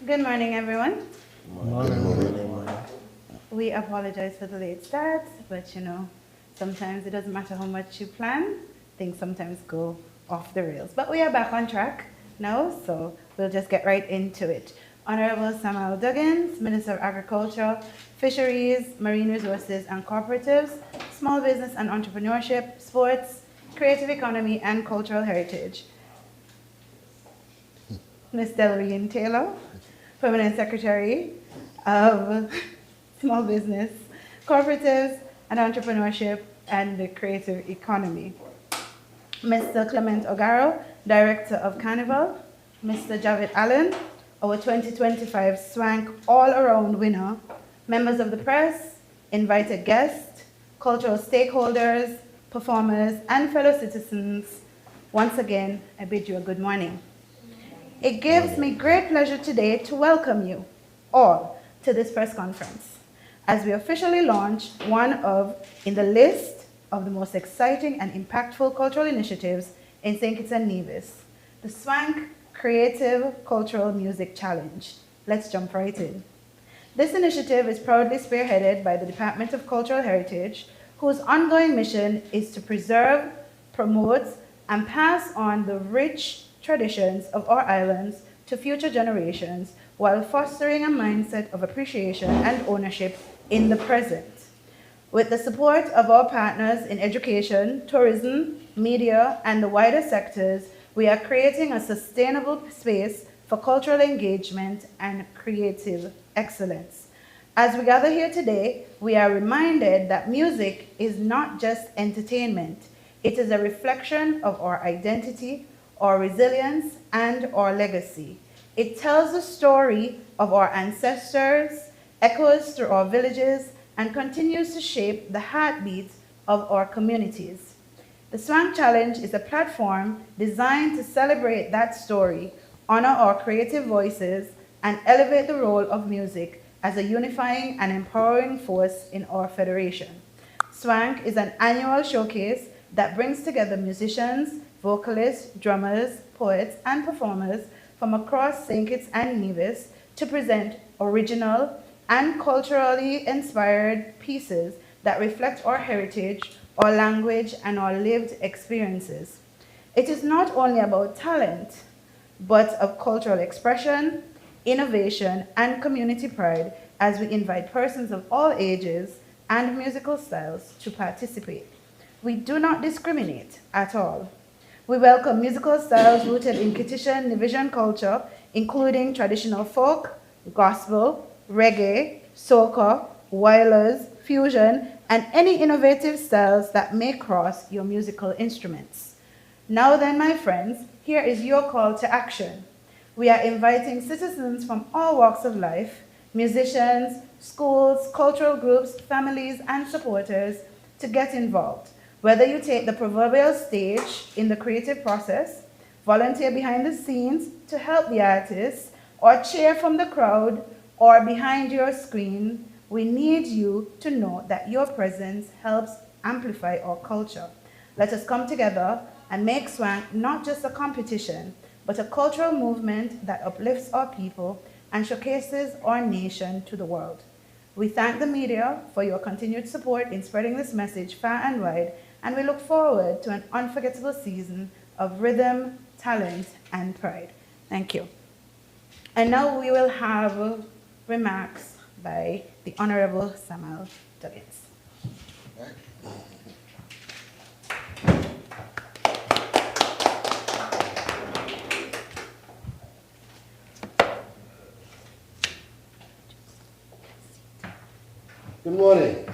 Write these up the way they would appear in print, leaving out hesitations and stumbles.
Good morning, everyone. Morning. We apologize for the late start, but sometimes it doesn't matter how much you plan, things sometimes go off the rails. But we are back on track now, so we'll just get right into it. Honorable Samuel Duggins, Minister of Agriculture, Fisheries, Marine Resources and Cooperatives, Small Business and Entrepreneurship, Sports, Creative Economy and Cultural Heritage. Ms. Delreen Taylor, Permanent Secretary of Small Business, Cooperatives and Entrepreneurship and the Creative Economy. Mr. Clement Ogaro, Director of Carnival. Mr. Javid Allen, our 2025 SWANK all-around winner. Members of the press, invited guests, cultural stakeholders, performers, and fellow citizens, once again, I bid you a good morning. It gives me great pleasure today to welcome you all to this press conference as we officially launch one of in the list of the most exciting and impactful cultural initiatives in St Kitts and Nevis, the SWANK Creative Cultural Music Challenge. Let's jump right in. This initiative is proudly spearheaded by the Department of Cultural Heritage, whose ongoing mission is to preserve, promote, and pass on the rich traditions of our islands to future generations while fostering a mindset of appreciation and ownership in the present. With the support of our partners in education, tourism, media, and the wider sectors, we are creating a sustainable space for cultural engagement and creative excellence. As we gather here today, we are reminded that music is not just entertainment. It is a reflection of our identity, our resilience, and our legacy. It tells the story of our ancestors, echoes through our villages, and continues to shape the heartbeat of our communities. The SWANK Challenge is a platform designed to celebrate that story, honor our creative voices, and elevate the role of music as a unifying and empowering force in our federation. SWANK is an annual showcase that brings together musicians, vocalists, drummers, poets, and performers from across St. Kitts and Nevis to present original and culturally inspired pieces that reflect our heritage, our language, and our lived experiences. It is not only about talent, but of cultural expression, innovation, and community pride as we invite persons of all ages and musical styles to participate. We do not discriminate at all. We welcome musical styles rooted in Kittitian Nevisian culture, including traditional folk, gospel, reggae, soca, wailers, fusion, and any innovative styles that may cross your musical instruments. Now then, my friends, here is your call to action. We are inviting citizens from all walks of life, musicians, schools, cultural groups, families, and supporters to get involved. Whether you take the proverbial stage in the creative process, volunteer behind the scenes to help the artists, or cheer from the crowd or behind your screen, we need you to know that your presence helps amplify our culture. Let us come together and make SWANK not just a competition, but a cultural movement that uplifts our people and showcases our nation to the world. We thank the media for your continued support in spreading this message far and wide, and we look forward to an unforgettable season of rhythm, talent, and pride. Thank you. And now we will have remarks by the Honorable Samuel Duggins. Good morning.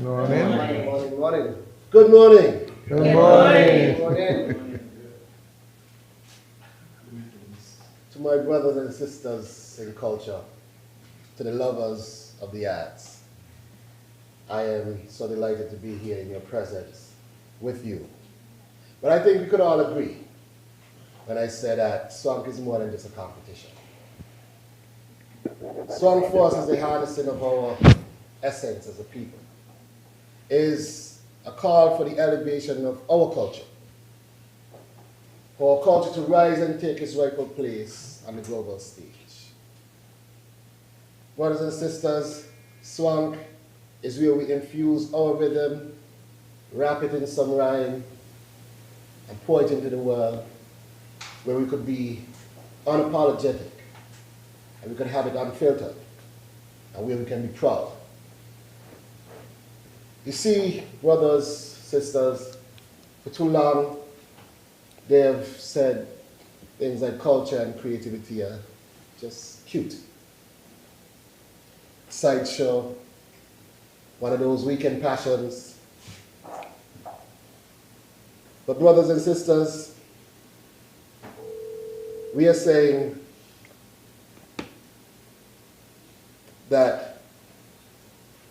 Morning. Good morning. Good morning. To my brothers and sisters in culture, to the lovers of the arts, I am so delighted to be here in your presence with you. But I think we could all agree when I say that SWANK is more than just a competition. SWANK for us is the harnessing of our essence as a people, is a call for the elevation of our culture, for our culture to rise and take its rightful place on the global stage. Brothers and sisters, SWANK is where we infuse our rhythm, wrap it in some rhyme, and pour it into the world, where we could be unapologetic, and we could have it unfiltered, and where we can be proud. You see, brothers, sisters, for too long, they have said things like culture and creativity are just cute. Sideshow, one of those weekend passions. But brothers and sisters, we are saying that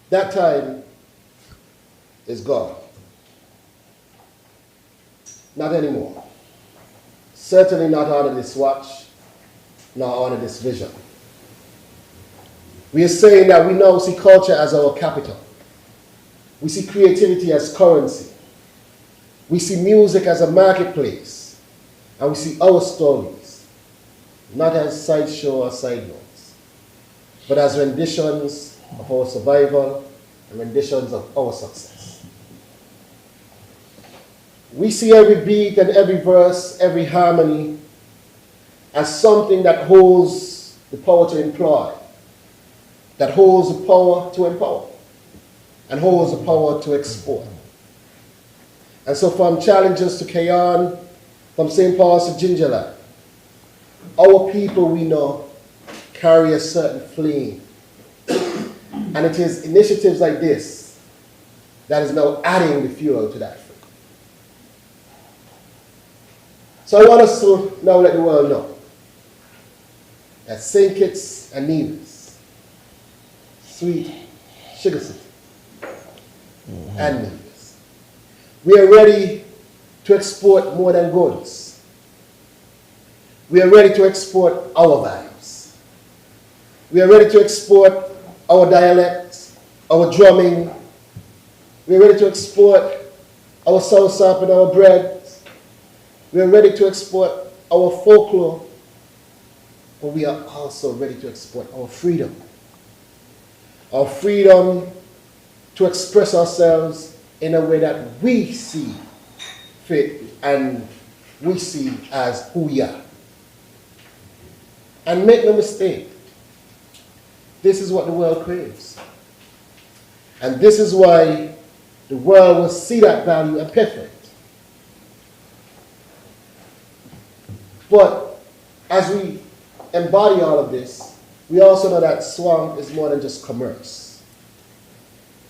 that time is gone. Not anymore. Certainly not under this watch, nor under this vision. We are saying that we now see culture as our capital. We see creativity as currency. We see music as a marketplace. And we see our stories, not as sideshow or side notes, but as renditions of our survival and renditions of our success. We see every beat and every verse, every harmony as something that holds the power to employ, that holds the power to empower, and holds the power to export. And so from Challenges to Kayan, from St. Paul's to Gingerland, our people we know carry a certain flame. And it is initiatives like this that is now adding the fuel to that flame. So I want us to now let the world know that St. Kitts and Nevis, sweet sugar city, and Nevis, we are ready to export more than goods. We are ready to export our vibes. We are ready to export our dialects, our drumming. We are ready to export our soursop and our bread. We are ready to export our folklore, but we are also ready to export our freedom. Our freedom to express ourselves in a way that we see fit and we see as who we are. And make no mistake, this is what the world craves. And this is why the world will see that value and pay for it. But as we embody all of this, we also know that SWANK is more than just commerce.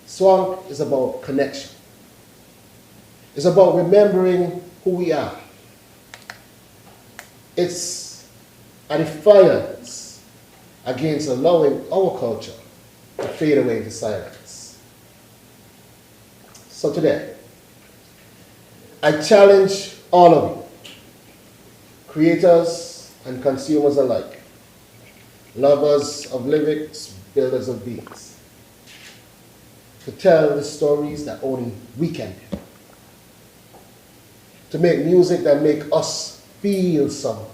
SWANK is about connection. It's about remembering who we are. It's a defiance against allowing our culture to fade away into silence. So today, I challenge all of you, creators and consumers alike, lovers of lyrics, builders of beats, to tell the stories that only we can tell. To make music that make us feel something.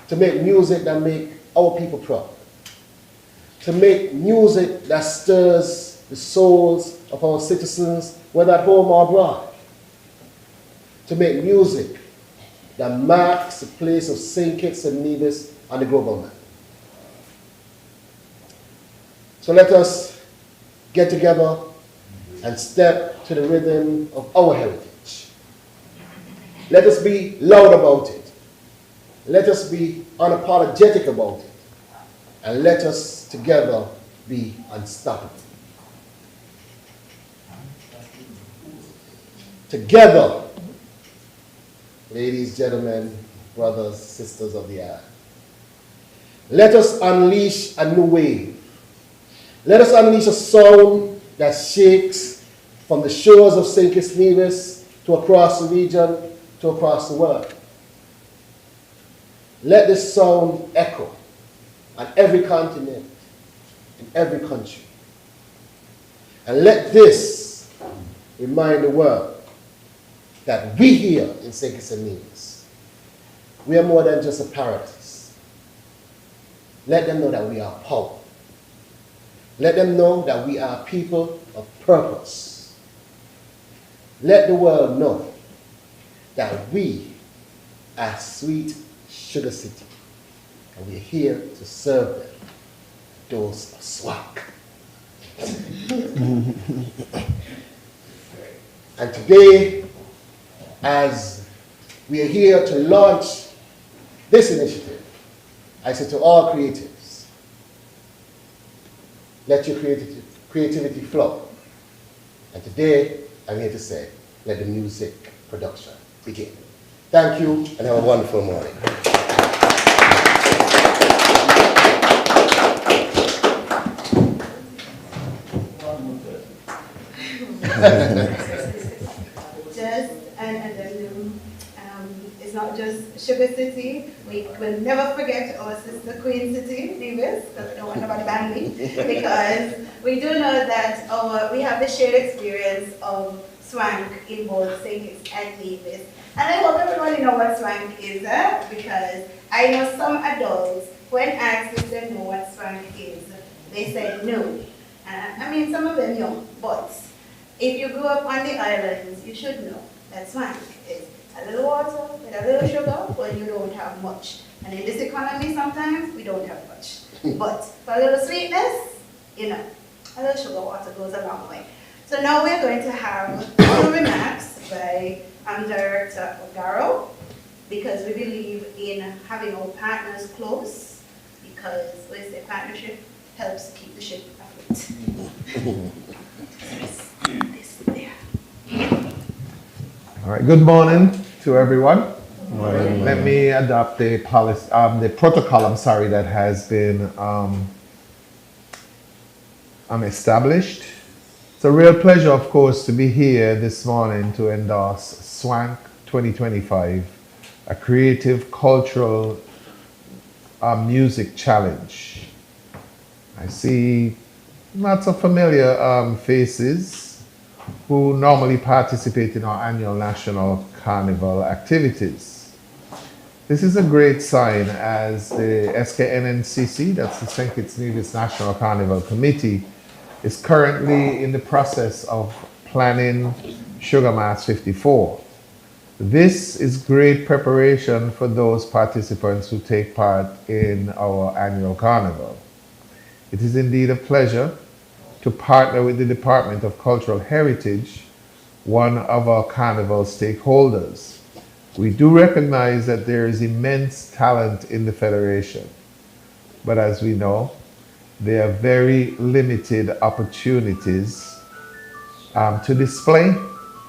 To make music that make our people proud. To make music that stirs the souls of our citizens, whether at home or abroad. To make music that marks the place of St. Kitts and Nevis on the global map. So let us get together and step to the rhythm of our heritage. Let us be loud about it. Let us be unapologetic about it. And let us together be unstoppable. Together, ladies, gentlemen, brothers, sisters of the earth, let us unleash a new wave. Let us unleash a sound that shakes from the shores of St. Kitts and Nevis to across the region, to across the world. Let this sound echo on every continent, in every country. And let this remind the world that we here in St. Kitts and Nevis, we are more than just a paradise. Let them know that we are power. Let them know that we are people of purpose. Let the world know that we are Sweet Sugar City, and we're here to serve them. Those of SWANK. And today, as we are here to launch this initiative, I say to all creatives, let your creativity flow. And today, I'm here to say, let the music production begin. Thank you, and have a wonderful morning. It's not just Sugar City. We will never forget our sister Queen City, Nevis, because I don't want nobody ban me. Because we do know that we have the shared experience of SWANK in both St Kitts and Nevis. And I hope everybody knows what SWANK is, because I know some adults, when asked if they know what SWANK is, they say no. I mean, some of them know, but if you grew up on the islands, you should know that SWANK is a little water with a little sugar when you don't have much. And in this economy, sometimes we don't have much. But for a little sweetness, you know, a little sugar water goes a long way. So now we're going to have some remarks by Director Ogaro, because we believe in having our partners close, because we say partnership helps keep the ship afloat. This there. All right, good morning to everyone. Let me adopt the policy, the protocol, that has been established. It's a real pleasure, of course, to be here this morning to endorse SWANK 2025, a creative cultural music challenge. I see lots of familiar faces who normally participate in our annual National Carnival activities. This is a great sign, as the SKNNCC, that's the St Kitts and Nevis National Carnival Committee, is currently in the process of planning Sugar Mass 54. This is great preparation for those participants who take part in our annual carnival. It is indeed a pleasure to partner with the Department of Cultural Heritage, one of our carnival stakeholders. We do recognize that there is immense talent in the Federation, but as we know, there are very limited opportunities to display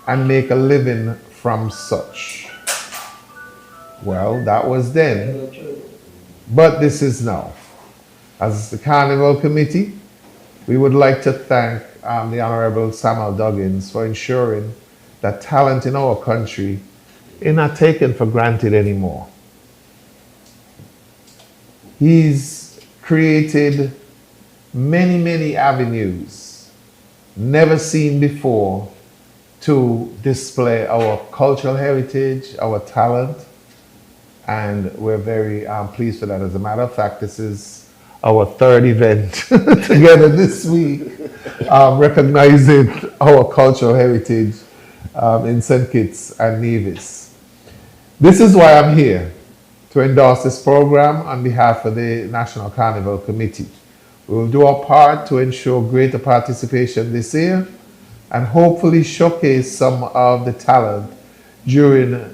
and make a living from such. Well, that was then, but this is now. As the Carnival Committee, we would like to thank the Honorable Samuel Duggins for ensuring that talent in our country is not taken for granted anymore. He's created many, many avenues never seen before to display our cultural heritage, our talent, and we're very pleased for that. As a matter of fact, this is our third event together this week, recognizing our cultural heritage in St Kitts and Nevis. This is why I'm here, to endorse this program on behalf of the National Carnival Committee. We will do our part to ensure greater participation this year and hopefully showcase some of the talent during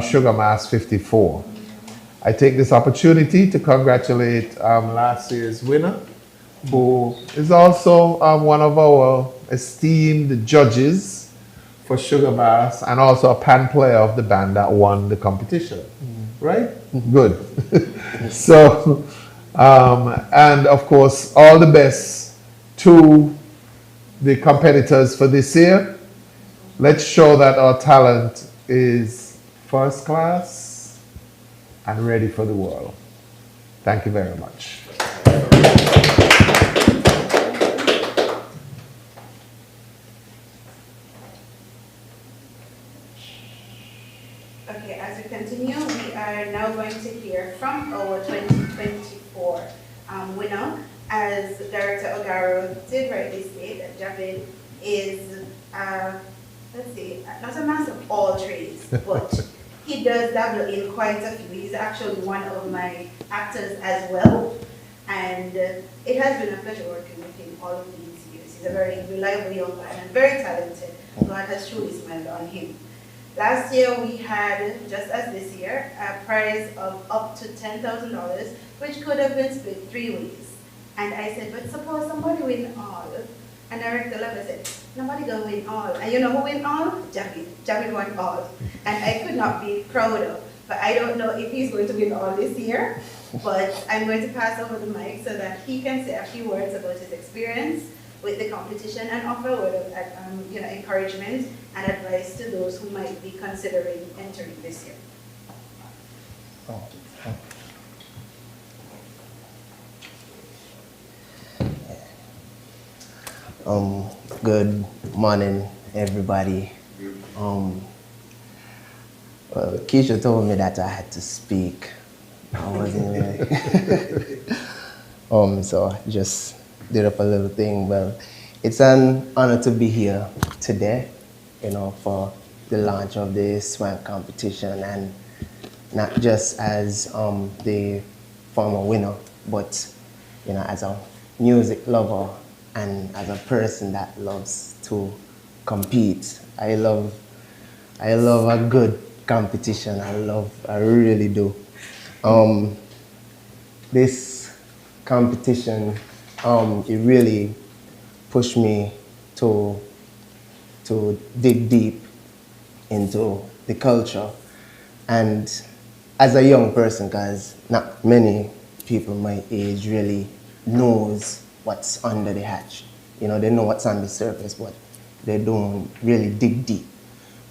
Sugar Mass 54. I take this opportunity to congratulate last year's winner, who is also one of our esteemed judges for Sugar Mass and also a pan player of the band that won the competition. Right? Good. So, and of course, all the best to the competitors for this year. Let's show that our talent is first class and ready for the world. Thank you very much. Okay, as we continue, we are now going to hear from our 2024 winner, as Director Ogaro did rightly state, that Javid is, not a master of all trades, but he does dabble in quite a few. He's actually one of my actors as well, and it has been a pleasure working with him all of these years. He's a very reliable young man and very talented. God has truly smiled on him. Last year we had, just as this year, a prize of up to $10,000, which could have been split 3 ways. And I said, but suppose somebody win all. And Director Lover said, nobody gonna win all. And you know who win all? Javid. Javid won all. And I could not be prouder. But I don't know if he's going to win all this year. But I'm going to pass over the mic so that he can say a few words about his experience with the competition and offer a word of encouragement and advice to those who might be considering entering this year. Good morning, everybody. Keisha told me that I had to speak. I wasn't really. So I just did up a little thing. Well, it's an honor to be here today, for the launch of the SWANK competition, and not just as the former winner, but as a music lover and as a person that loves to compete. I love a good competition. I really do. This competition, it really pushed me to dig deep into the culture. And as a young person, because not many people my age really knows what's under the hatch. They know what's on the surface, but they don't really dig deep.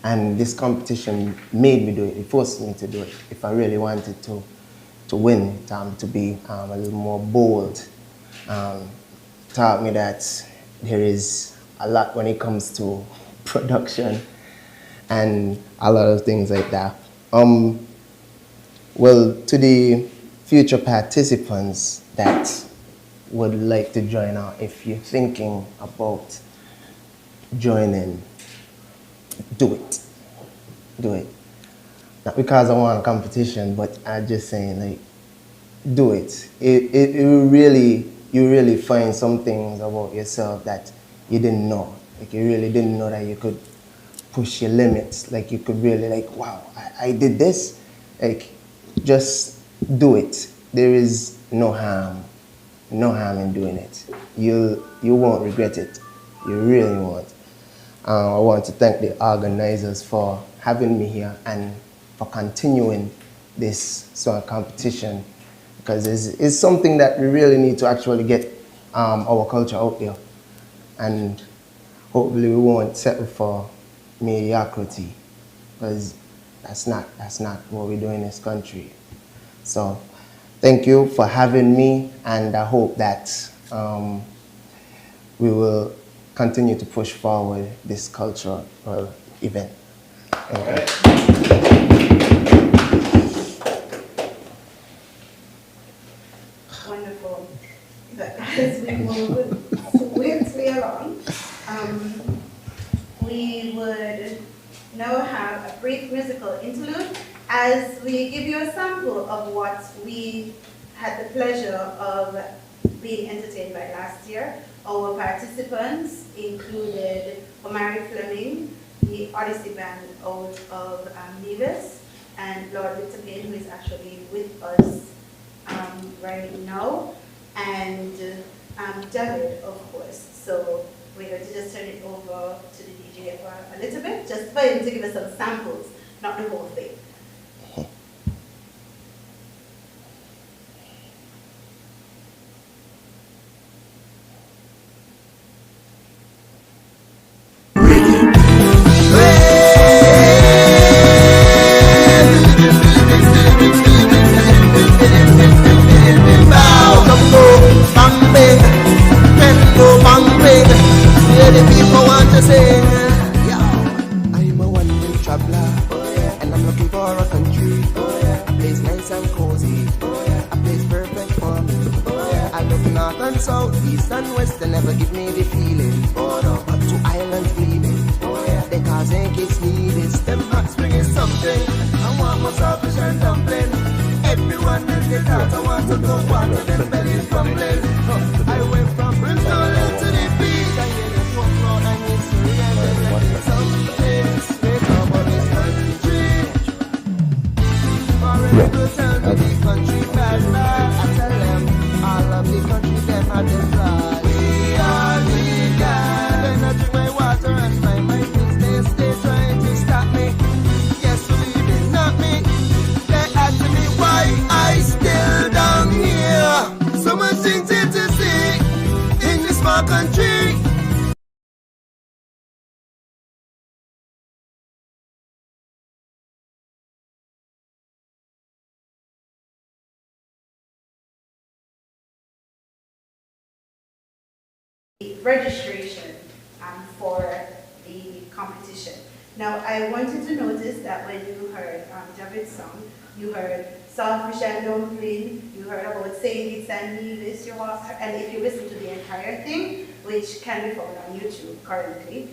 And this competition made me do it. It forced me to do it. If I really wanted to win, to be a little more bold, taught me that there is a lot when it comes to production and a lot of things like that. Well, to the future participants that would like to join out, if you're thinking about joining, do it. Do it. Not because I want a competition, but I'm just saying, do it. You really find some things about yourself that you didn't know. You really didn't know that you could push your limits. You could really wow, I did this. Just do it. There is no harm in doing it. You won't regret it. You really won't. I want to thank the organizers for having me here and for continuing this song competition, because it's something that we really need to actually get our culture out there, and hopefully we won't settle for mediocrity, because that's not what we do in this country. So thank you for having me, and I hope that we will continue to push forward this cultural event. Wonderful. As we move swiftly along, we would now have a brief musical interlude as we give you a sample of what we had the pleasure of being entertained by last year. Our participants included Omari Fleming, the Odyssey Band out of Nevis, and Lord Witty, who is actually with us right now, and Javid, of course. So we're going to just turn it over to the DJ for a little bit, just for him to give us some samples, not the whole thing. I'm a one-way traveler, and I'm looking for south, east and west, they never give me the feeling. Oh no, but to islands bleeding. Oh yeah, because St Kitts and Nevis, them hot spring is something. I want my selfish and dumpling. Everyone in the thought I want to go water, them bellies rumbling. I went from Brimstone to the beach, and hear the folklore and history, and then let me something straight up on this country. Foreign people tell me the country bad, bad. I tell them all of the country them had them fly. We are legal. Then I drink my water and mind my business. They trying to stop me. Yes, believe it, not me. They ask me why I still down here. So much things to see in this small country. Registration for the competition. Now, I wanted to notice that when you heard Javid's song, you heard Selfish and Dumpling, you heard about St Kitts and Nevis, and if you listen to the entire thing, which can be found on YouTube currently,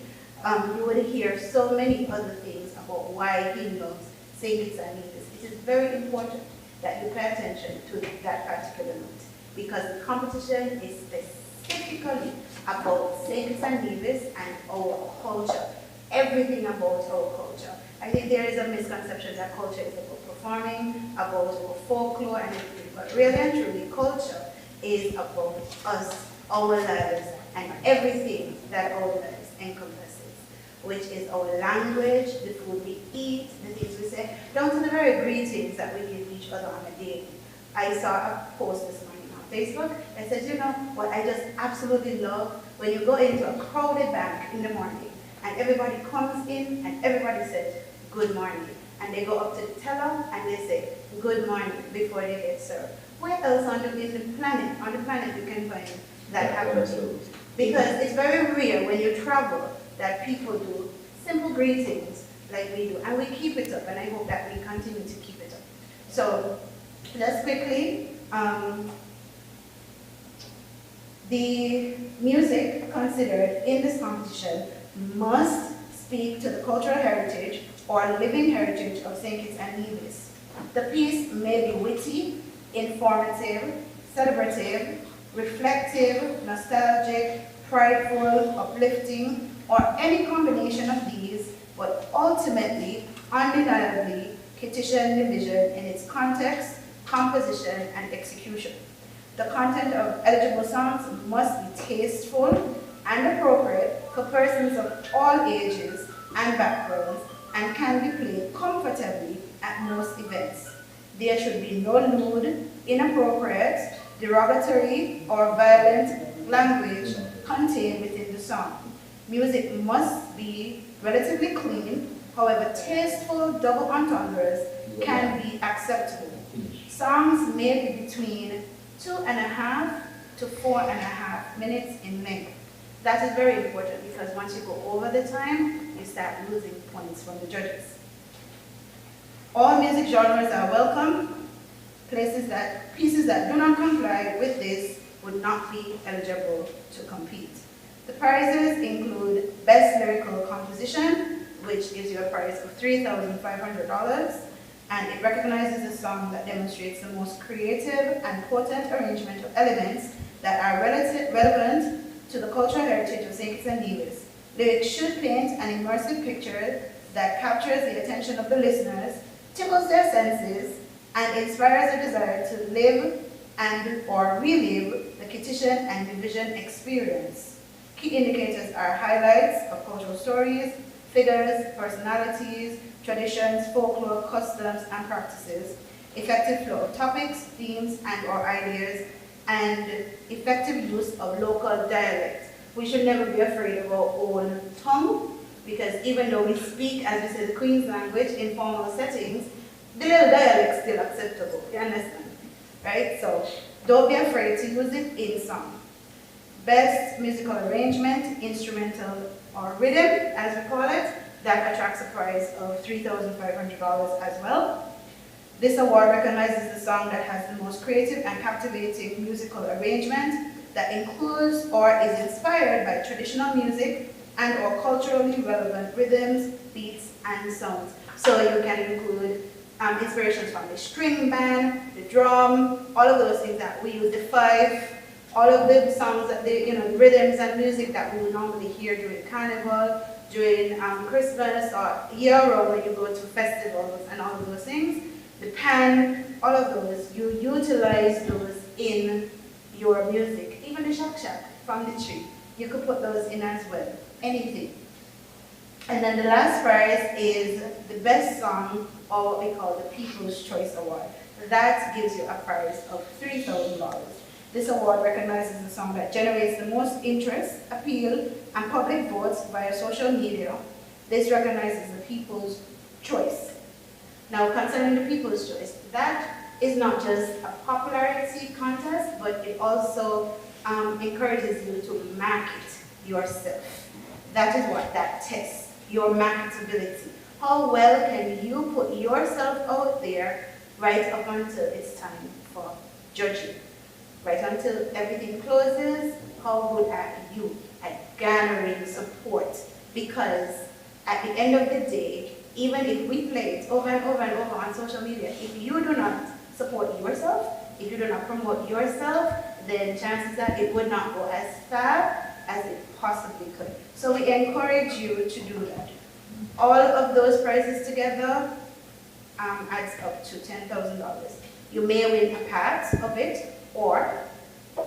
you would hear so many other things about why he loves St Kitts and Nevis. It is very important that you pay attention to that particular note, because the competition is specifically about St Kitts and Nevis and our culture, everything about our culture. I think there is a misconception that culture is about performing, about our folklore and everything, but really and truly, culture is about us, our lives, and everything that our lives encompasses, which is our language, the food we eat, the things we say, down to the very greetings that we give each other on a daily. I saw a post this morning Facebook that says, you know, what I just absolutely love when you go into a crowded bank in the morning and everybody comes in and everybody says, good morning. And they go up to the teller and they say, good morning before they get served. Where else on the planet you can find that happening? Because it's very rare when you travel that people do simple greetings like we do. And we keep it up, and I hope that we continue to keep it up. So let's quickly, the music considered in this competition must speak to the cultural heritage or living heritage of St Kitts and Nevis. The piece may be witty, informative, celebrative, reflective, nostalgic, prideful, uplifting, or any combination of these, but ultimately, undeniably, Kittitian Nevisian in its context, composition, and execution. The content of eligible songs must be tasteful and appropriate for persons of all ages and backgrounds and can be played comfortably at most events. There should be no lewd, inappropriate, derogatory, or violent language contained within the song. Music must be relatively clean, however tasteful double entendres can be acceptable. Songs may be between 2.5 to 4.5 minutes in length. That is very important because once you go over the time, you start losing points from the judges. All music genres are welcome. Pieces that do not comply with this would not be eligible to compete. The prizes include Best Lyrical Composition, which gives you a prize of $3,500, and it recognizes a song that demonstrates the most creative and potent arrangement of elements that are relevant to the cultural heritage of St Kitts and Nevis. Lyrics should paint an immersive picture that captures the attention of the listeners, tickles their senses, and inspires a desire to live and or relive the Kittitian and Nevisian experience. Key indicators are highlights of cultural stories, figures, personalities, traditions, folklore, customs, and practices, effective flow of topics, themes, and or ideas, and effective use of local dialect. We should never be afraid of our own tongue, because even though we speak, as we say, the Queen's language in formal settings, the little dialect is still acceptable, you understand? Right? So don't be afraid to use it in song. Best musical arrangement, instrumental or rhythm, as we call it, that attracts a prize of $3,500 as well. This award recognizes the song that has the most creative and captivating musical arrangement, that includes or is inspired by traditional music and or culturally relevant rhythms, beats, and sounds. So you can include inspirations from the string band, the drum, all of those things that we use, the fife, all of the songs, that the rhythms and music that we would normally hear during Carnival, during Christmas, or year-round when you go to festivals and all of those things. The pan, all of those, you utilize those in your music. Even the shak shak from the tree, you could put those in as well, anything. And then the last prize is the best song, or what we call the People's Choice Award. That gives you a prize of $3,000. This award recognizes the song that generates the most interest, appeal, and public votes via social media. This recognizes the people's choice. Now, concerning the people's choice, that is not just a popularity contest, but it also encourages you to market yourself. That is what that tests, your marketability. How well can you put yourself out there right up until it's time for judging? Right until everything closes, how good are you at garnering support? Because at the end of the day, even if we play it over and over and over on social media, if you do not support yourself, if you do not promote yourself, then chances that it would not go as far as it possibly could. So we encourage you to do that. All of those prizes together adds up to $10,000. You may win a part of it, or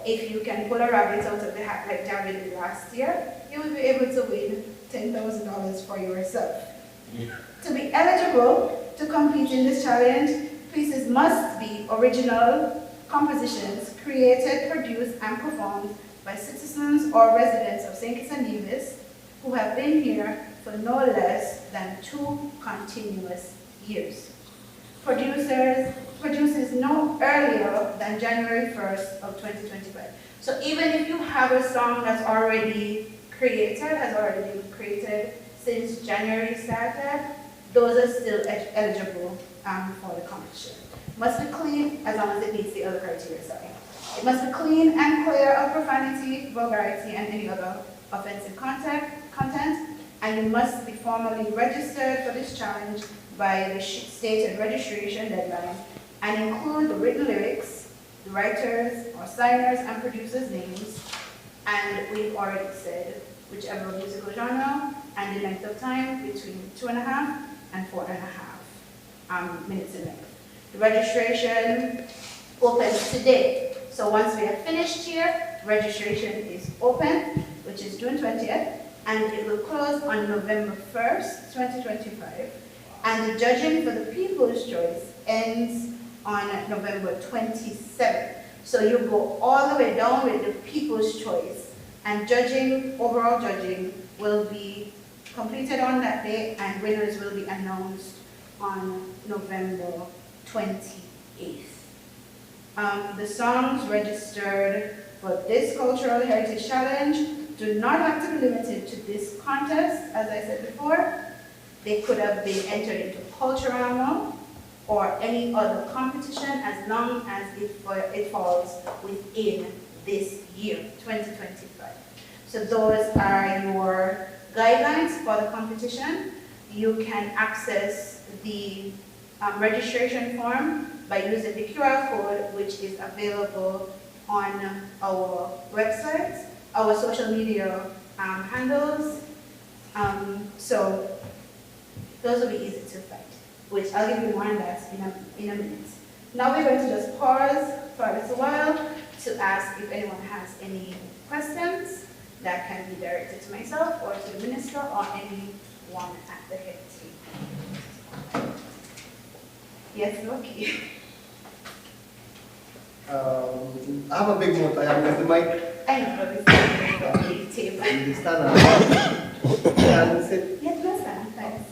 if you can pull a rabbit out of the hat like Jared did last year, you will be able to win $10,000 for yourself. Yeah. To be eligible to compete in this challenge, pieces must be original compositions created, produced, and performed by citizens or residents of St Kitts and Nevis who have been here for no less than 2 continuous years. Produces no earlier than January 1st of 2025. So even if you have a song that's already created, has already been created since January started, those are still eligible for the competition. Must be clean as long as it meets the other criteria, sorry. It must be clean and clear of profanity, vulgarity, and any other offensive content, and you must be formally registered for this challenge by the stated registration deadline and include the written lyrics, the writers or signers and producers' names, and we've already said whichever musical genre and the length of time between 2.5 and 4.5 minutes in length. The registration opens today. So once we have finished here, registration is open, which is June 20th, and it will close on November 1st, 2025. And the judging for the People's Choice ends on November 27th. So you go all the way down with the People's Choice, and judging, overall judging, will be completed on that day, and winners will be announced on November 28th. The songs registered for this Cultural Heritage Challenge do not have to be limited to this contest, as I said before. They could have been entered into Culturama or any other competition as long as it falls within this year, 2025. So those are your guidelines for the competition. You can access the registration form by using the QR code, which is available on our website, our social media handles. So those will be easy to find, which I'll give you more on that in a minute. Now we're going to just pause for a little while to ask if anyone has any questions that can be directed to myself or to the minister or anyone at the head table. Yes, Loki. I have a big note. I have left the mic. I know, but it's the table. You stand up. And sit. Yes, no, stand, thanks.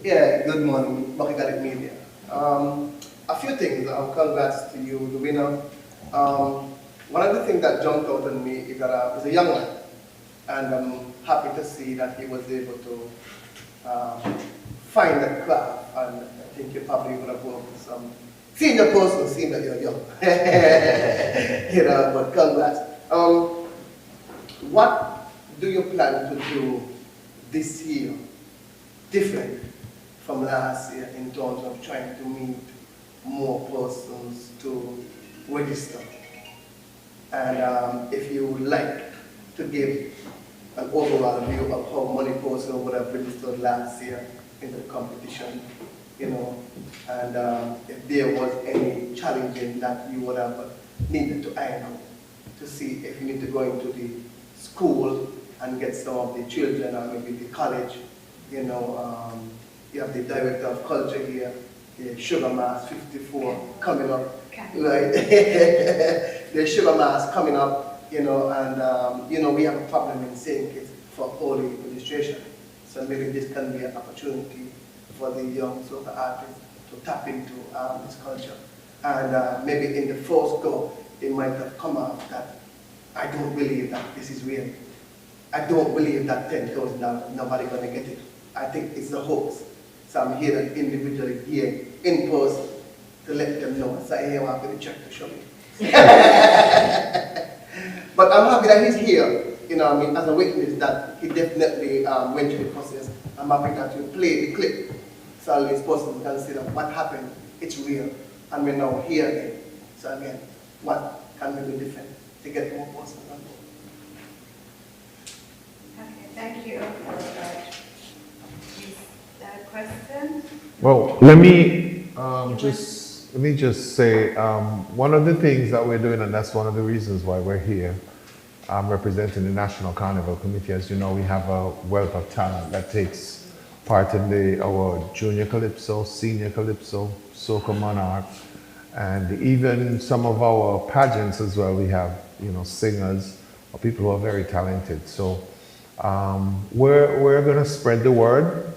Yeah, good morning, Makigalit Media. A few things. Congrats to you, the winner. One of the things that jumped out on me is that he's a young man, and I'm happy to see that he was able to find that craft, and I think he probably would have worked with some senior person, seeing that you're young. You know, but congrats. What do you plan to do this year different from last year in terms of trying to meet more persons to register? And if you would like to give an overall view of how many persons would have registered last year in the competition, you know, and if there was any challenging that you would have needed to iron out to see if you need to go into the school and get some of the children or maybe the college, you know, you have the director of culture here, the Sugar Mass 54 coming up, right? The Sugar Mass coming up, you know, and you know, we have a problem in St Kitts for holy registration. So maybe this can be an opportunity for the young local artists to tap into this culture. And maybe in the first go, it might have come out that I don't believe that this is real. I don't believe that $10,000, nobody gonna get it. I think it's a hoax. So I'm here individually here in person to let them know. So hey, I'm going to check to show me. But I'm happy that he's here, you know, I mean, as a witness that he definitely went through the process. I'm happy that you play the clip so this person can see that what happened, it's real, and we're now here again. So again, what can we do different to get more persons on board? Okay, thank you for that. Is that a question? Well, let me just say one of the things that we're doing, and that's one of the reasons why we're here, representing the National Carnival Committee. As you know, we have a wealth of talent that takes part in our Junior Calypso, Senior Calypso, Soca Monarch, and even some of our pageants as well. We have, you know, singers or people who are very talented. So we're going to spread the word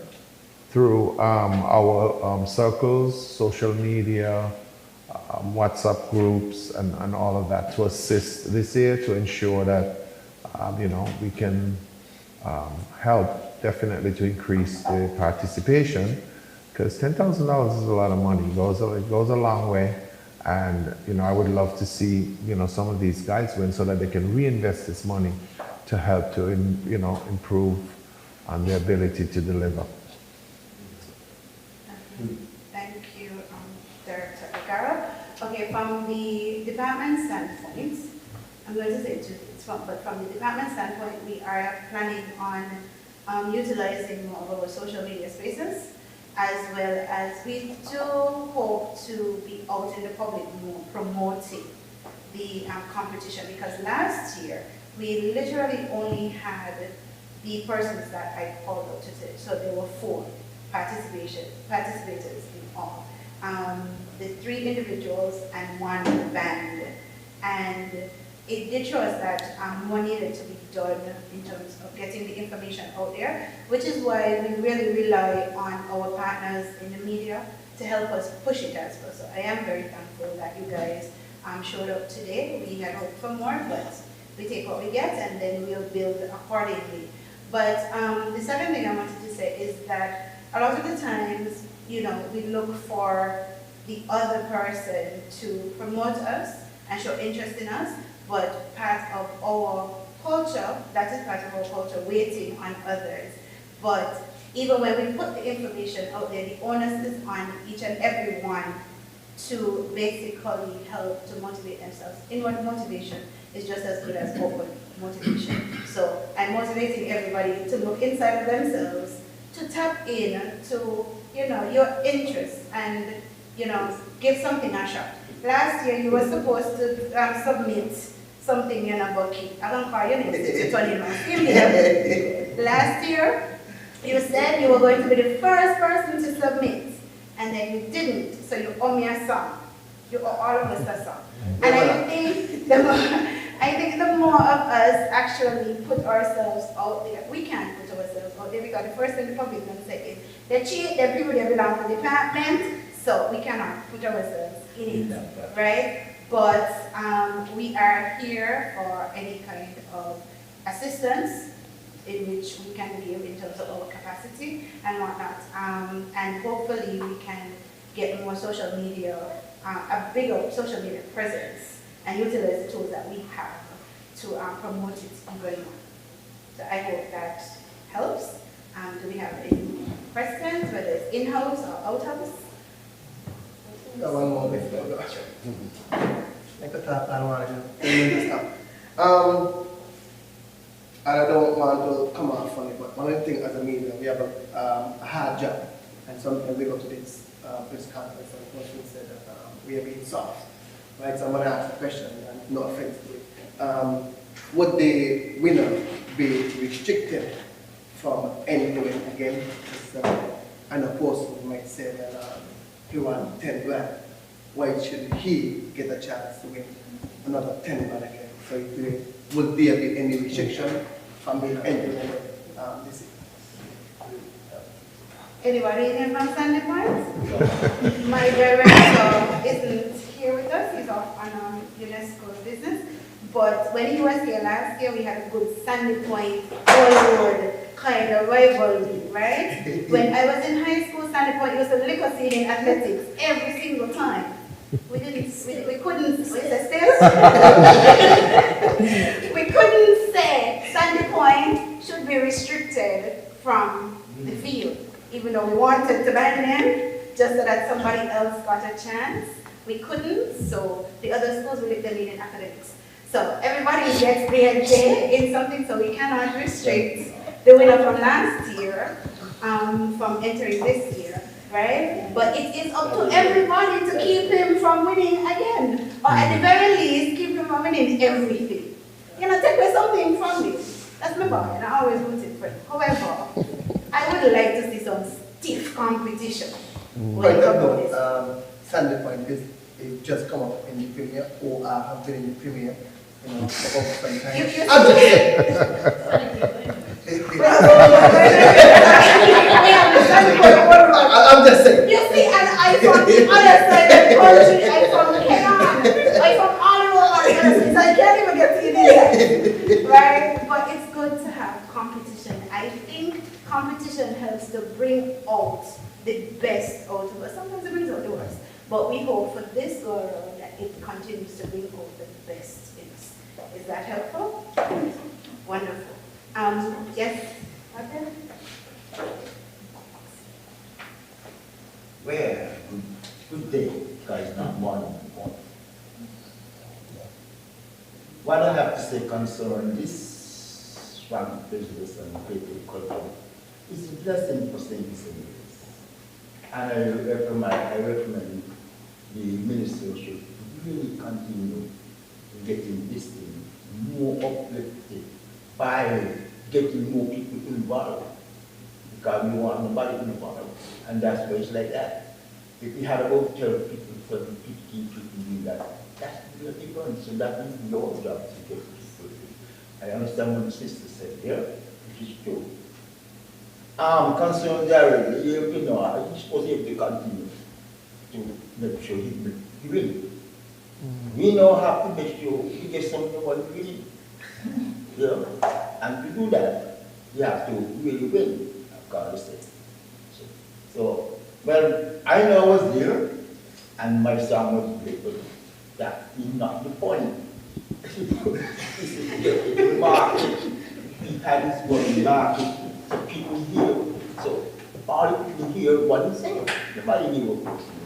through our circles, social media, WhatsApp groups, and all of that to assist this year to ensure that you know, we can help definitely to increase the participation, because $10,000 is a lot of money. It goes a long way, and you know, I would love to see, you know, some of these guys win so that they can reinvest this money to help to you know, improve on their ability to deliver. Thank you, Director Agara. Okay, from the department standpoint, I'm going to say but from the department standpoint, we are planning on utilizing more of our social media spaces, as well as we do hope to be out in the public more promoting the competition, because last year we literally only had the persons that I called out today, so there were 4 participators in all. The 3 individuals and 1 band. And it did show us that more needed to be done in terms of getting the information out there, which is why we really rely on our partners in the media to help us push it as well. So I am very thankful that you guys showed up today. We had hoped for more, but we take what we get and then we'll build accordingly. But the second thing I wanted to say is that a lot of the times, you know, we look for the other person to promote us and show interest in us, but part of our culture, that is part of our culture, waiting on others. But even when we put the information out there, the onus is on each and every one to basically help to motivate themselves. Inward motivation is just as good as outward motivation. So I'm motivating everybody to look inside of themselves, to tap in to, you know, your interests and, you know, give something a shot. Last year you were supposed to submit something in a bucket. I don't call your name to Tony now. Last year you said you were going to be the first person to submit, and then you didn't. So you owe me a song. You owe all of us a song. And I think the more of us actually put ourselves out there, we can't put ourselves out there, because the first thing the public can say is they cheat, they people, they belong to the department, so we cannot put ourselves in it, right? But we are here for any kind of assistance in which we can give in terms of our capacity and whatnot. And hopefully we can get more social media a bigger social media presence and utilize the tools that we have to promote it even more. So I hope that helps. Do we have any questions, whether it's in-house or out-house? Got one more bit. I could talk, I don't want to stop. And I don't want to come off funny, but one of the things as a media, we have a hard job. And sometimes we go to this press conference and the person said that we are being soft. Right, so I'm going to ask a question, and no offense to it. Would the winner be restricted from entering again? And of course, we might say that he won 10 grand. Why should he get a chance to win another 10 grand again? So would there be any restriction from being entered this year? Anybody in from Sandy Point? My director isn't here with us. He's off on UNESCO's business. But when he was here last year, we had a good Sandy Point Hollywood kind of rivalry, right? When I was in high school, Sandy Point used to lick us in athletics every single time. We couldn't, we couldn't say Sandy Point should be restricted from the field, even though we wanted to ban them, just so that somebody else got a chance. We couldn't, so the other schools will lick them in academics. So everybody gets their day in something, so we cannot restrict the winner from last year from entering this year, right? But it is up to everybody to keep him from winning again, or at the very least, keep him from winning everything. You know, take away something from me. That's my boy, and I always rooted for him. However, I would like to see some stiff competition. When it comes to Sandy Point, it just come up in the premiere, or have been in the premiere. You know, for some time. I'm just saying. I'm just saying. You see, and I from the other side of the country, I from Kenya, I from all over the other side, so I can't even get to you there, right? But it's good to have competition. I think competition helps to bring out the best out of us. Sometimes it brings out the worst, but we hope for this go around that it continues to bring out the best. Is that helpful? Wonderful. Yes, okay. Well, good day, guys, not morning. What I have to say concerning this SWANK business and creative culture is a blessing for St Kitts and Nevis. And I recommend the ministry should really continue getting this thing more uplifted by getting more people involved, because we want nobody involved, and that's why it's like that. If we had about 12 people, 30, 50 people doing that, that's the difference. So that is your job to get people. I understand what the sister said here, which is true. Concerning Jared, you know, he's supposed to have to continue to make sure he wins. We now have to make sure we get something what we need. Yeah? And to do that, you have to really win, of course. So, well, I know I was there, and my son was there, but that is not the point. The market, he had his one market, so people here. So, all the people here want to say, nobody knew what was saying.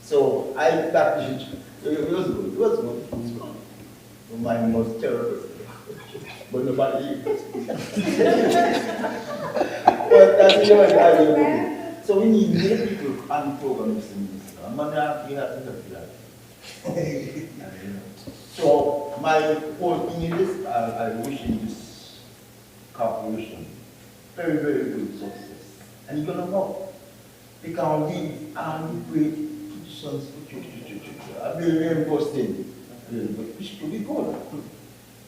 So I practiced it. It was good. It was good. It was good. Mine was terrible. But nobody but that's the way I do it. So we need more people on programs in this. We have to help that. So my whole thing is I wish in this corporation very, very good success. And you're gonna work. Because we great I've been reinforcing, but it should be good.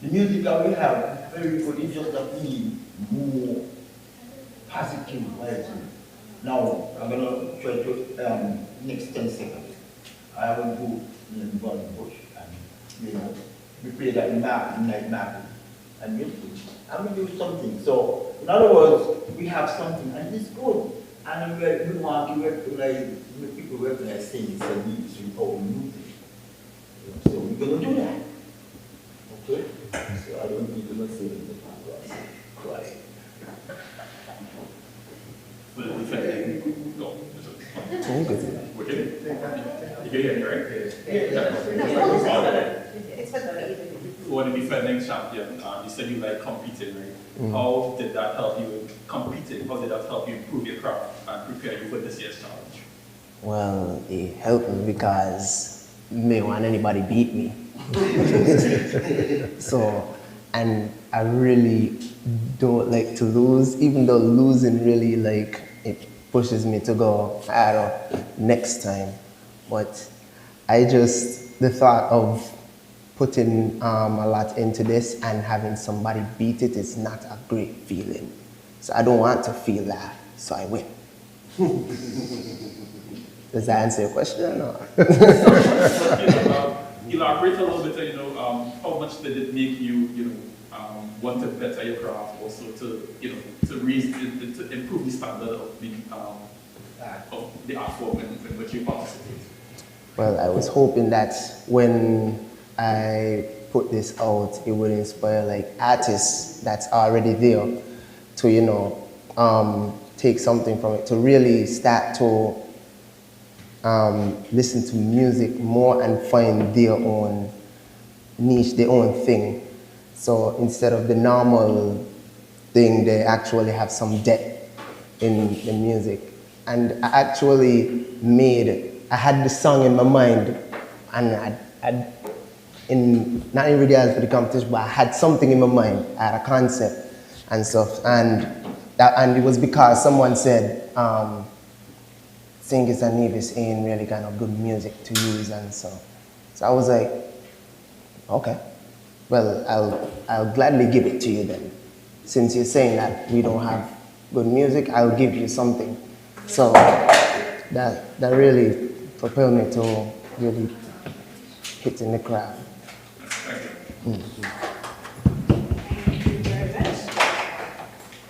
The music that we have, very good, it's just that we need more positive vibes. Now, I'm going to try to, next 10 seconds, I will go in the bush and, you know, we play that night market, and I'm going to do something. So, in other words, we have something, and it's good. And we want to recognize, when people recognize St Kitts and Nevis without music. So we're going to do that. Okay? So I don't need to not say in the past. Cry. Well, if I go. Oh, good. Okay? You can hear me, right? It's for the For the defending champion, you said you like competing, right? How did that help you in competing? How did that help you improve your craft and prepare you for this year's challenge? Well, it helped me because me want anybody beat me. So, and I really don't like to lose, even though losing really like, it pushes me to go harder next time. But the thought of putting a lot into this and having somebody beat it is not a great feeling. So I don't want to feel that, so I win. Does that answer your question or not? Elaborate a little bit, how much did it make you, want to better your craft, also to improve the standard of the art form in which you participate? Well, I was hoping that when I put this out, it would inspire like artists that's already there to, take something from it, to really start to listen to music more and find their own niche, their own thing. So instead of the normal thing, they actually have some depth in the music. And I actually I had the song in my mind, and not in regards for the competition, but I had something in my mind. I had a concept and stuff. And it was because someone said, St Kitts and Nevis ain't really got no good music to use and so. So I was like, okay, well, I'll gladly give it to you then. Since you're saying that we don't have good music, I'll give you something. So that really propelled me to really hit in the craft. Thank you very much.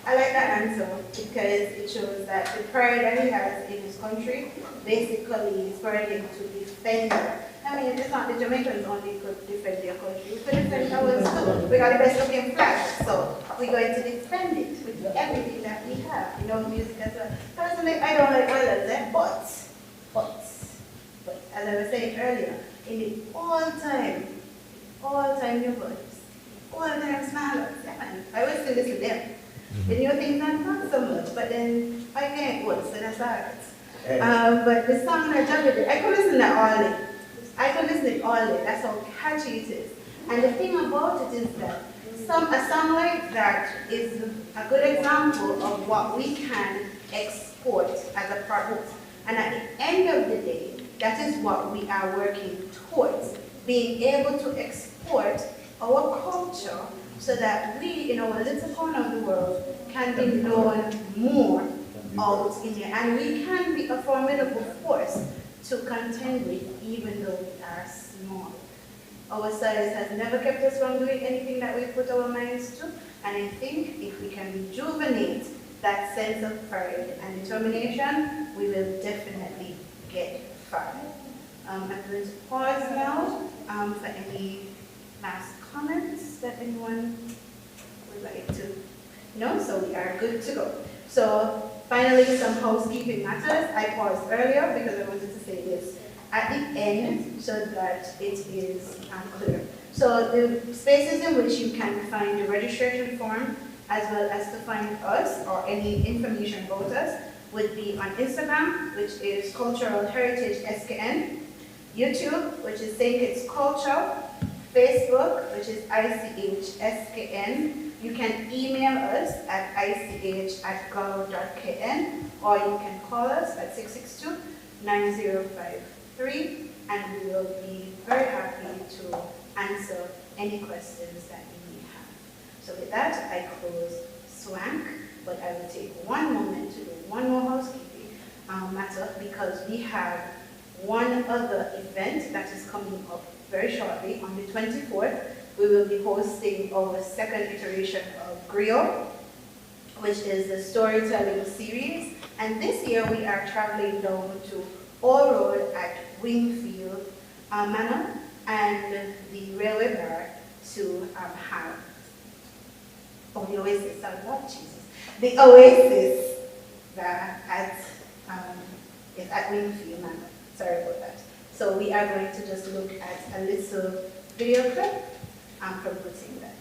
I like that answer because it shows that the pride that he has in his country basically spurred him to defend it. I mean, it's not the Jamaicans only could defend their country, we could defend ours too. We got the best looking flag, so we're going to defend it with everything that we have, music as well. Personally, I don't like violence, but, as I was saying earlier, in the all-time new vibes, all-time smilers, I always still listen to them. The new things not so much, but then I can't work, so that's alright. But the song that Jabba did, I could listen to that all day. That's how catchy it is. And the thing about it is that a song like that is a good example of what we can export as a product. And at the end of the day, that is what we are working towards, being able to export our culture so that we, in our little corner of the world, can be known more out in there. And we can be a formidable force to contend with, even though we are small. Our size has never kept us from doing anything that we put our minds to. And I think if we can rejuvenate that sense of pride and determination, we will definitely get far. I'm going to pause now for any last comments that anyone would like to know. So we are good to go. So finally, some housekeeping matters. I paused earlier because I wanted to say this at the end so that it is clear. So the spaces in which you can find the registration form as well as to find us or any information about us would be on Instagram, which is Cultural Heritage SKN, YouTube, which is St Kitts Culture, Facebook, which is ICH SKN. You can email us at ich@gov.kn, or you can call us at 662-9053, and we will be very happy to answer any questions that you may have. So with that, I close SWANK, but I will take one moment to do one more housekeeping matter, because we have one other event that is coming up very shortly. On the 24th, we will be hosting our second iteration of Griot, which is the storytelling series. And this year we are traveling down to All Road at Wingfield Manor and the railway bar to have, the Oasis, sorry, what, Jesus. The Oasis is at Wingfield Manor. Sorry about that. So we are going to just look at a little video clip promoting that.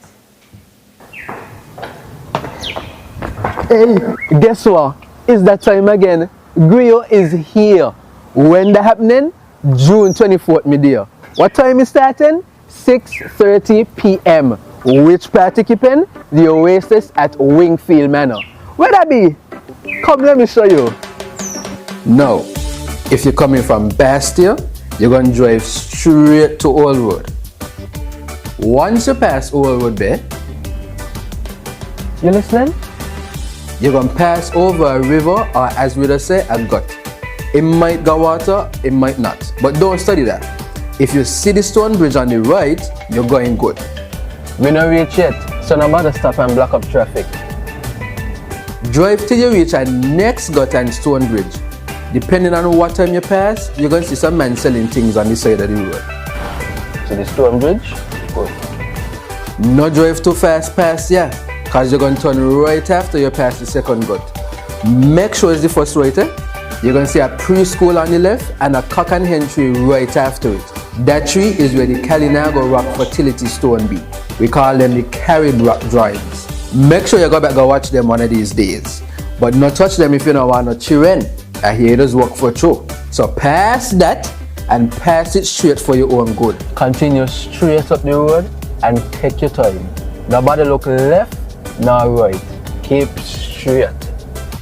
Hey, guess what? It's that time again. Griot is here. When that happening? June 24th, midday. What time is starting? 6:30 p.m. Which party keeping? The Oasis at Wingfield Manor. Where that be? Come, let me show you. Now, if you're coming from Bastia, you're going to drive straight to Old Road. Once you pass Old Road Bay, you listening? You're going to pass over a river, or as we just say, a gut. It might go water, it might not. But don't study that. If you see the stone bridge on the right, you're going good. We not reach yet, so no matter stop and block up traffic. Drive till you reach a next gut and stone bridge. Depending on what time you pass, you're going to see some man selling things on the side of the road. See the stone bridge? Good. No drive too fast past here, because you're going to turn right after you pass the second gut. Make sure it's the first right, You're going to see a preschool on the left and a cock and hen tree right after it. That tree is where the Kalinago Rock Fertility Stone be. We call them the Carib Rock drawings. Make sure you go back and watch them one of these days. But not touch them if you don't want no children. I hear those work for true. So pass that and pass it straight for your own good. Continue straight up the road and take your time. Nobody look left nor right. Keep straight.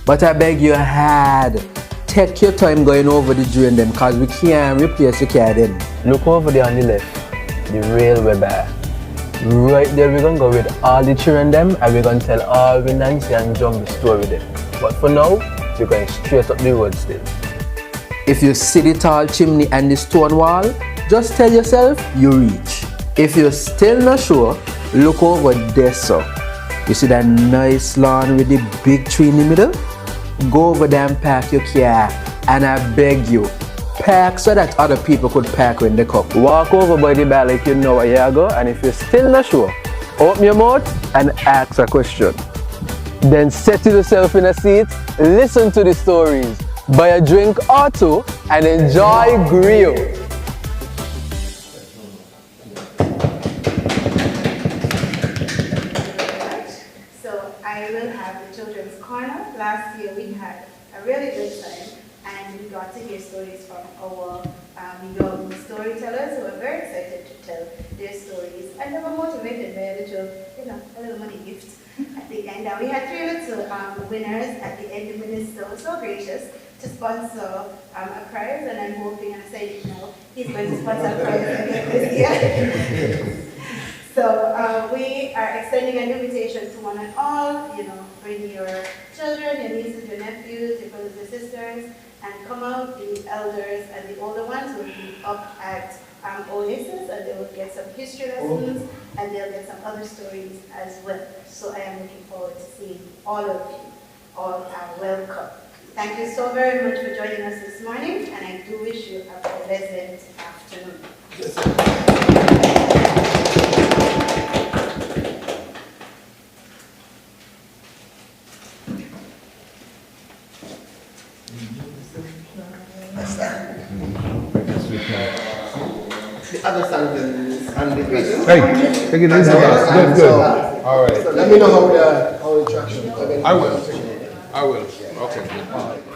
But I beg you hard, take your time going over the drain them, cause we can't replace the car then. Look over there on the left, the railway bar. Right there we're gonna go with all the children them and we're gonna tell all the Nancy and John the story them. But for now, we're going straight up the road still. If you see the tall chimney and the stone wall, just tell yourself you reach. If you're still not sure, look over there, so. You see that nice lawn with the big tree in the middle? Go over there and park your car, and I beg you, park so that other people could park when they come. Walk over by the bar like you know where you go, and if you're still not sure, open your mouth and ask a question. Then settle yourself in a seat, listen to the stories, buy a drink or two, and enjoy griot. So I will have the children's corner. Last year we had a really good time, and we got to hear stories from our young storytellers who are very excited to tell their stories, and they were motivated by a little money gift at the end. And we had 3 little winners at the end. The minister was so gracious to sponsor a prize, and I'm hoping, and I said, he's going to sponsor a prize again this year. So we are extending an invitation to one and all, bring your children, your nieces, your nephews, your brothers and sisters, and come out. The elders and the older ones will be up at Oasis, and they will get some history lessons, and they'll get some other stories as well. So I am looking forward to seeing all of you. All are welcome. Thank you so very much for joining us this morning, and I do wish you a pleasant afternoon. The other sentence and the question. Hey, take it easy, guys. Good. All right. So let me know how the interaction is. I will. Okay.